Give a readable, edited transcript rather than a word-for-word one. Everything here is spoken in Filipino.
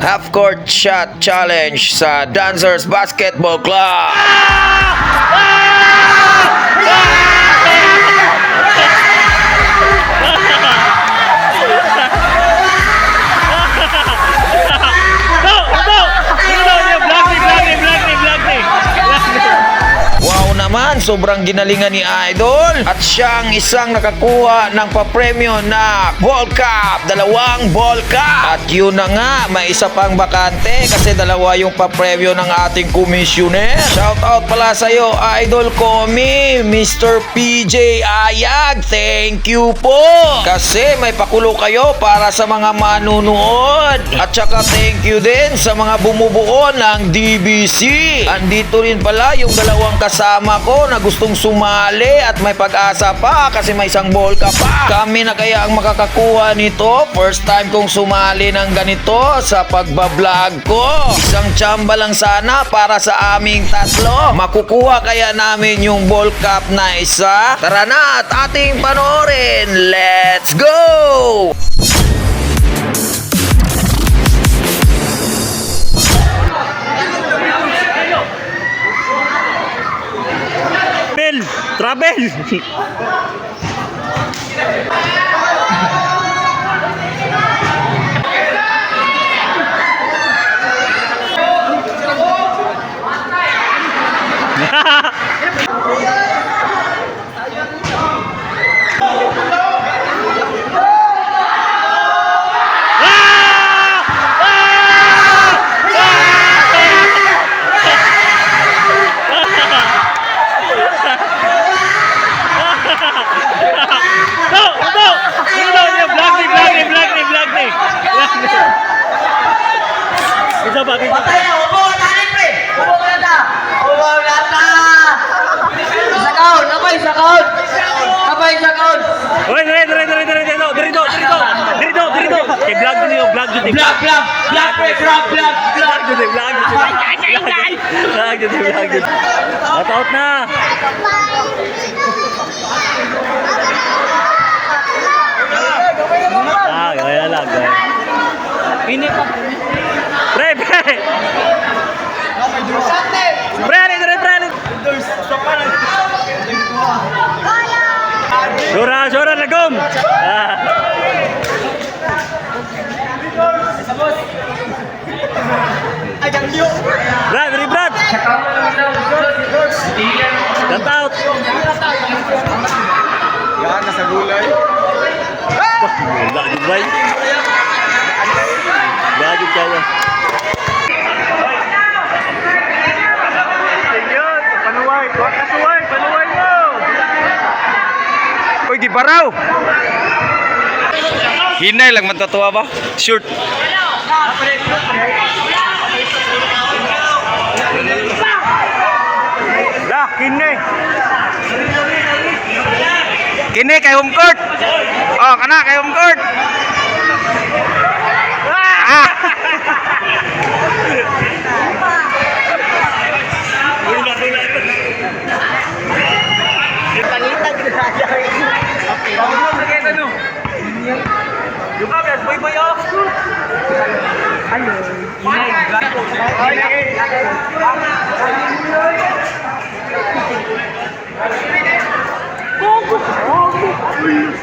half-court shot challenge sa Dancers Basketball Club. Wow naman, sobrang ginalingan ni Idol at siyang isang nakakuha ng papremyo na Ball Cup, 2 Ball Cup. At yun na nga, may isa pang bakante kasi 2 yung papremyo ng ating komisyoner. Shoutout pala sa'yo, Idol Komi, Mr. PJ Ayag, thank you po. Kasi may pakulo kayo para sa mga manunood. At saka thank you din sa mga bumubuo ng DBC. Andito rin pala yung 2 kasama ko na gustong sumali at may pag-asa pa kasi may isang ball ka pa. Kami na kaya ang makakakuha nito. First time kong sumali ng ganito sa pagbablog ko. Isang tsamba lang sana para sa aming 3. Makukuha kaya namin yung ball cup na isa? Tara na at ating panoorin. Let's go! Travel! Patay na, upo ka na, pre! Upo ka na! Upo ka na! Isa kaon! Kapay sa kaon! Oy, dito. Kay vlog niyo, vlog. Out na. Gaya lang. Ini pa. Pre. Sura lagom. Brad. Cut out. Yan, nasa gulay. Lagom bay. Lagom kaya. Panuway mo! Uy, gibaraw! Hinay lang matatuwa ba? Short. Lah, Kini kay home court. Oh, kana kay home court. Ayun!